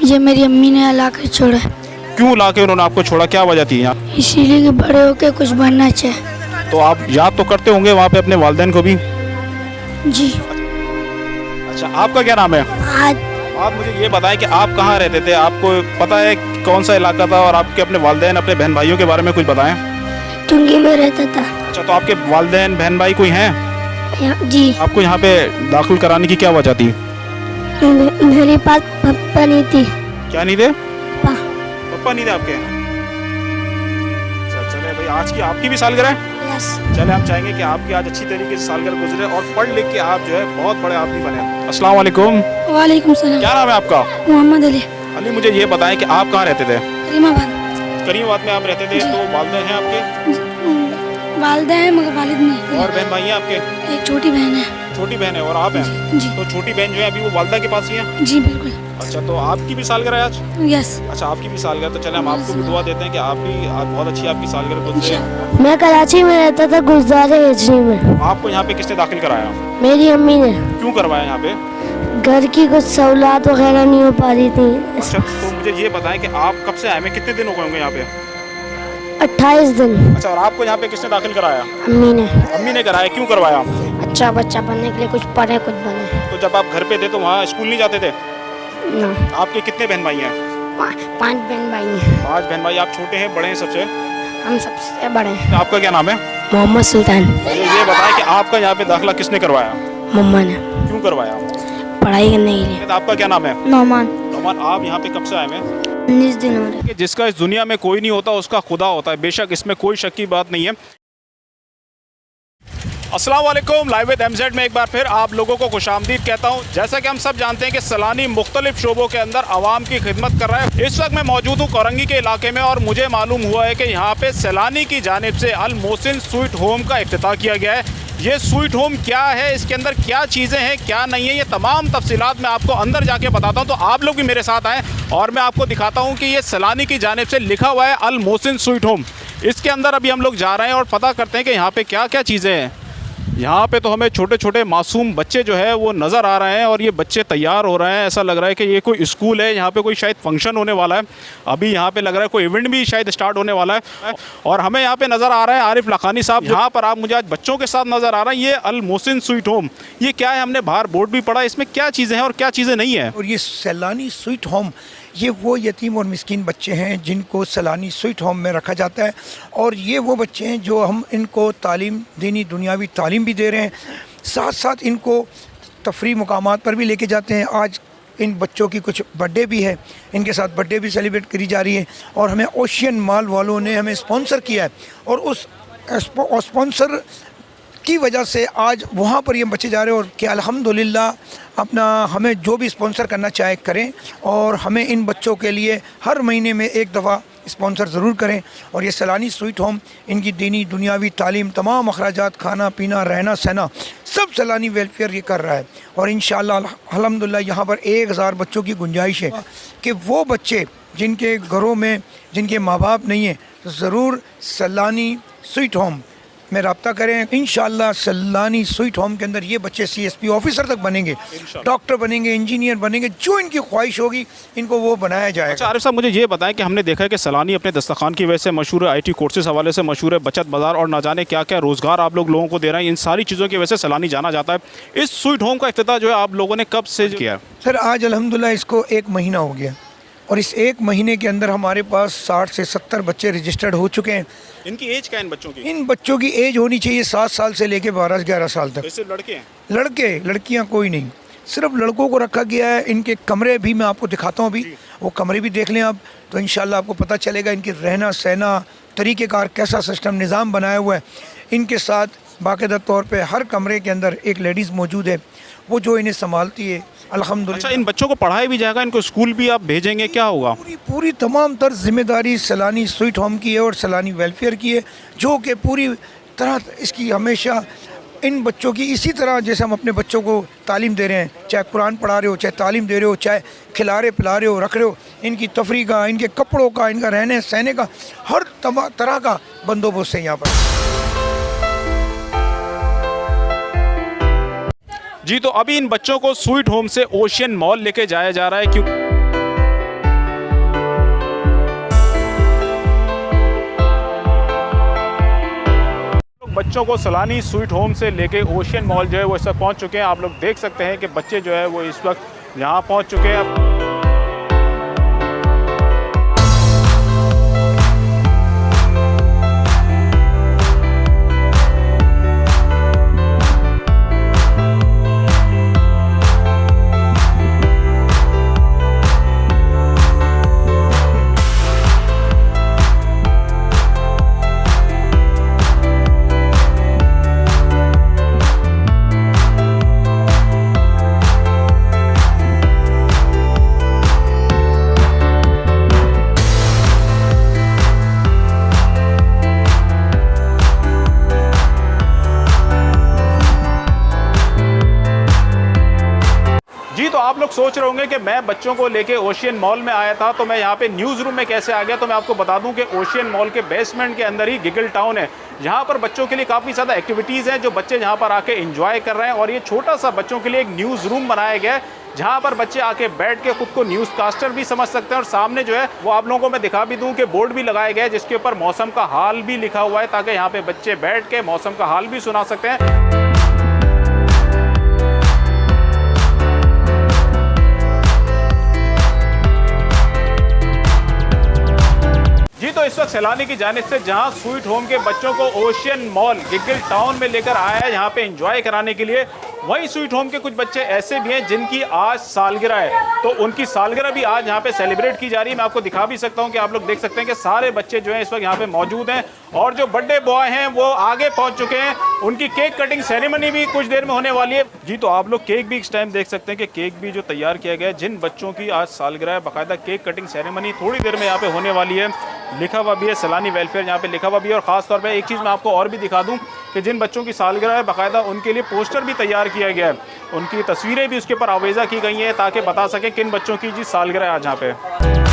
ये मेरी अम्मी ने ला कर छोड़ा। क्यों ला के उन्होंने आपको छोड़ा, क्या वजह थी यहाँ? इसीलिए कि बड़े होके कुछ बनना चाहिए। तो आप याद तो करते होंगे वहाँ पे अपने वालिदैन को भी? जी। अच्छा, आपका क्या नाम है? आज आप मुझे ये बताएं कि आप कहाँ रहते थे, आपको पता है कौन सा इलाका था, और आपके अपने वालिदैन अपने बहन भाइयों के बारे में कुछ बताएं। टुंगी में रहता था। अच्छा, तो आपके वालिदैन बहन भाई कोई हैं? जी। आपको यहाँ पे दाखिल कराने की क्या वजह थी? मेरे पास पापा नहीं थी। क्या नहीं थे? पापा। पापा नहीं थे आपके? अच्छा, चले भाई, आज की आपकी भी सालगिरह है। यस। चले, हम चाहेंगे कि आपकी आज अच्छी तरीके से सालगिरह गुजरे और पढ़ लिख के आप जो है बहुत बड़े आदमी बने। अस्सलाम वालेकुम। वालेकुम सलाम। क्या नाम है आपका? मोहम्मद अली। अली, मुझे ये बताएं कि आप कहाँ रहते थे? करीमाबाद। करीमाबाद में आप रहते थे। तो वालिदैन हैं आपके? वालिदा है मगर वालिद नहीं। और बहन भाई हैं आपके? एक छोटी बहन है। छोटी बहन है और आप हैं? जी। तो छोटी बहन जो है अभी वो वालिदा के पास ही है? जी बिल्कुल। अच्छा, तो आपकी भी सालगिरह है आज? यस। अच्छा, आपकी भी सालगिरह, तो चले हम आपको भी दुआ देते हैं कि आप भी आज बहुत अच्छी आपकी सालगिरह गुजरे। मैं कराची में रहता था, गुलज़ार हिजरी में। आपको यहाँ पे किसने दाखिल कराया? मेरी अम्मी ने। क्यों करवाया यहाँ पे? घर की कुछ सहूलत वगैरह नहीं हो पा रही थी। अच्छा, तो मुझे ये बताएं कि आप कब से आए हैं, कितने दिन हो गए होंगे यहाँ पे? 28 दिन। अच्छा, और आपको यहाँ पे किसने दाखिल कराया? अम्मी ने। अम्मी ने कराया। क्यों करवाया? अच्छा बच्चा बनने के लिए, कुछ पढ़े कुछ बने। तो जब आप घर पे थे तो वहाँ स्कूल नहीं जाते थे? ना। आपके कितने बहन भाई हैं? 5 बहन भाई हैं। 5 बहन भाई। आप छोटे हैं, बड़े हैं सबसे? हम सबसे बड़े हैं। आपका क्या नाम है? मोहम्मद सुल्तान। मुझे ये बताएं कि आपका यहाँ पे दाखिला किसने करवाया? मम्मा ने। क्यों करवाया? पढ़ाई करने के लिए। आपका क्या नाम है? नौमान। नौमान, आप यहाँ पे कब से आए हैं? 19 दिन हो रहे। कि जिसका इस दुनिया में कोई नहीं होता उसका खुदा होता है, बेशक इसमें कोई शक की बात नहीं है। अस्सलाम वालेकुम। लाइव विद एमजेड में एक बार फिर आप लोगों को खुशामदीद कहता हूँ। जैसा कि हम सब जानते हैं कि सैलानी मुख्तलिफ शोबों के अंदर आवाम की खिदमत कर रहा है। इस वक्त मैं मौजूद हूँ कोरंगी के इलाके में और मुझे मालूम हुआ है कि यहाँ पे सैलानी की जानिब से अल मोहसिन स्वीट होम का इफ्तिताह किया गया है। ये स्वीट होम क्या है, इसके अंदर क्या चीज़ें हैं, क्या नहीं है, ये तमाम तफसीलात मैं आपको अंदर जाके बताता हूँ। तो आप लोग भी मेरे साथ आएँ और मैं आपको दिखाता हूँ कि ये सैलानी की जानिब से लिखा हुआ है अल मोहसिन स्वीट होम। इसके अंदर अभी हम लोग जा रहे हैं और पता करते हैं कि यहाँ पे क्या क्या चीज़ें हैं। यहाँ पे तो हमें छोटे छोटे मासूम बच्चे जो है वो नज़र आ रहे हैं और ये बच्चे तैयार हो रहे हैं। ऐसा लग रहा है कि ये कोई स्कूल है, यहाँ पे कोई शायद फंक्शन होने वाला है। अभी यहाँ पे लग रहा है कोई इवेंट भी शायद स्टार्ट होने वाला है। और हमें यहाँ पे नज़र आ रहा है आरिफ लखानी साहब। यहाँ पर आप मुझे आज बच्चों के साथ नज़र आ रहा है। ये अल मोहसिन स्वीट होम, ये क्या है? हमने बाहर बोर्ड भी पढ़ा, इसमें क्या चीज़ें हैं और क्या चीज़ें नहीं है? और ये सैलानी स्वीट होम, ये वो यतीम और मिस्कीन बच्चे हैं जिनको सैलानी स्वीट होम में रखा जाता है। और ये वो बच्चे हैं जो हम इनको तालीम, दीनी दुनियावी तालीम भी दे रहे हैं, साथ साथ इनको तफरी मुकामात पर भी लेके जाते हैं। आज इन बच्चों की कुछ बर्थडे भी है, इनके साथ बर्थडे भी सेलिब्रेट करी जा रही है और हमें ओशियन माल वालों ने हमें स्पॉन्सर किया है और उस स्पॉन्सर की वजह से आज वहाँ पर ये बच्चे जा रहे हैं। और कि अल्हम्दुलिल्लाह अपना हमें जो भी स्पॉन्सर करना चाहे करें और हमें इन बच्चों के लिए हर महीने में एक दफ़ा स्पॉन्सर ज़रूर करें। और ये सैलानी स्वीट होम इनकी दीनी दुनियावी तालीम, तमाम अखराजात, खाना पीना, रहना सहना, सब सैलानी वेलफेयर ये कर रहा है। और इंशाअल्लाह अल्हम्दुलिल्लाह यहाँ पर 1000 बच्चों की गुंजाइश है कि वो बच्चे जिनके घरों में जिनके माँ बाप नहीं हैं तो ज़रूर सैलानी स्वीट होम में रब्ता करें। इंशाअल्लाह सैलानी स्वीट होम के अंदर ये बच्चे CSP ऑफिसर तक बनेंगे, डॉक्टर बनेंगे, इंजीनियर बनेंगे, जो इनकी ख्वाहिश होगी इनको वो बनाया जाएगा। अच्छा आरिफ साहब, मुझे ये बताएं कि हमने देखा है कि सैलानी अपने दस्तरखान की वजह से मशहूर है, IT कोर्सेज हवाले से मशहूर है, बचत बाज़ार और ना जाने क्या क्या रोज़गार आप लोगों को दे रहे हैं। इन सारी चीज़ों की वजह से सैलानी जाना जाता है। इस स्वीट होम का इफ्तिताह जो है आप लोगों ने कब से किया? सर आज अल्हम्दुलिल्लाह इसको 1 महीना हो गया और इस 1 महीने के अंदर हमारे पास 60 से 70 बच्चे रजिस्टर्ड हो चुके हैं। इनकी एज क्या है इन बच्चों की? इन बच्चों की एज होनी चाहिए 7 साल से लेके 12-11 साल तक। सिर्फ लड़के हैं? लड़के, लड़कियां कोई नहीं, सिर्फ लड़कों को रखा गया है। इनके कमरे भी मैं आपको दिखाता हूँ, अभी वो कमरे भी देख लें आप, तो इंशाल्लाह आपको पता चलेगा इनकी रहना सहना तरीक़ेकार कैसा सिस्टम निज़ाम बनाया हुआ है। इनके साथ बाकायदा तौर पे हर कमरे के अंदर एक लेडीज़ मौजूद है, वो जो इन्हें संभालती है अल्हम्दुलिल्लाह। अच्छा, इन बच्चों को पढ़ाया भी जाएगा, इनको स्कूल भी आप भेजेंगे, क्या होगा? पूरी तमाम तर जिम्मेदारी सैलानी स्वीट होम की है और सैलानी वेलफेयर की है, जो कि पूरी तरह इसकी हमेशा इन बच्चों की इसी तरह जैसे हम अपने बच्चों को तालीम दे रहे हैं, चाहे कुरान पढ़ा रहे हो, चाहे तालीम दे रहे हो, चाहे खिला रहे पिला रहे हो, रख रहे हो, इनकी तफरी का, इनके कपड़ों का, इनका रहने सहने का हर तरह का बंदोबस्त है यहाँ पर। जी, तो अभी इन बच्चों को स्वीट होम से ओशियन मॉल लेके जाया जा रहा है। क्यों बच्चों को सलानी स्वीट होम से लेके ओशियन मॉल जो है वो इस वक्त पहुँच चुके हैं। आप लोग देख सकते हैं कि बच्चे जो है वो इस वक्त यहाँ पहुँच चुके हैं। जी, तो आप लोग सोच रहे होंगे कि मैं बच्चों को लेके ओशियन मॉल में आया था, तो मैं यहाँ पे न्यूज़ रूम में कैसे आ गया। तो मैं आपको बता दूं कि ओशियन मॉल के बेसमेंट के अंदर ही गिगल टाउन है। यहाँ पर बच्चों के लिए काफ़ी ज़्यादा एक्टिविटीज़ हैं जो बच्चे यहाँ पर आके एंजॉय कर रहे हैं। और ये छोटा सा बच्चों के लिए एक न्यूज़ रूम बनाया गया है जहाँ पर बच्चे आके बैठ के खुद को न्यूज़ कास्टर भी समझ सकते हैं। और सामने जो है वो आप लोगों को मैं दिखा भी दूँ कि बोर्ड भी लगाया गया है जिसके ऊपर मौसम का हाल भी लिखा हुआ है, ताकि यहाँ पे बच्चे बैठ के मौसम का हाल भी सुना सकते हैं। जी, तो इस वक्त सैलानी की जानिब से जहां स्वीट होम के बच्चों को ओशियन मॉल गिगल टाउन में लेकर आया है यहाँ पे एंजॉय कराने के लिए, वहीं स्वीट होम के कुछ बच्चे ऐसे भी हैं जिनकी आज सालगिरह है। तो उनकी सालगिरह भी आज यहाँ पे सेलिब्रेट की जा रही है। मैं आपको दिखा भी सकता हूँ कि आप लोग देख सकते हैं कि सारे बच्चे जो हैं इस वक्त यहाँ पे मौजूद हैं। और जो बर्थडे बॉय हैं वो आगे पहुँच चुके हैं। उनकी केक कटिंग सेरेमनी भी कुछ देर में होने वाली है। जी, तो आप लोग केक भी इस टाइम देख सकते हैं कि केक भी जो तैयार किया गया है, जिन बच्चों की आज सालगिरह है, बाकायदा केक कटिंग सेरेमनी थोड़ी देर में यहाँ पे होने वाली है। लिखा हुआ भी है सैलानी वेलफेयर, यहाँ पे लिखा हुआ भी है। और ख़ास तौर पे एक चीज़ मैं आपको और भी दिखा दूँ कि जिन बच्चों की सालगिरह है, बाकायदा उनके लिए पोस्टर भी तैयार किया गया है। उनकी तस्वीरें भी उसके ऊपर आवेज़ा की गई हैं ताकि बता सकें किन बच्चों की जी सालगिरह है आज यहाँ पे।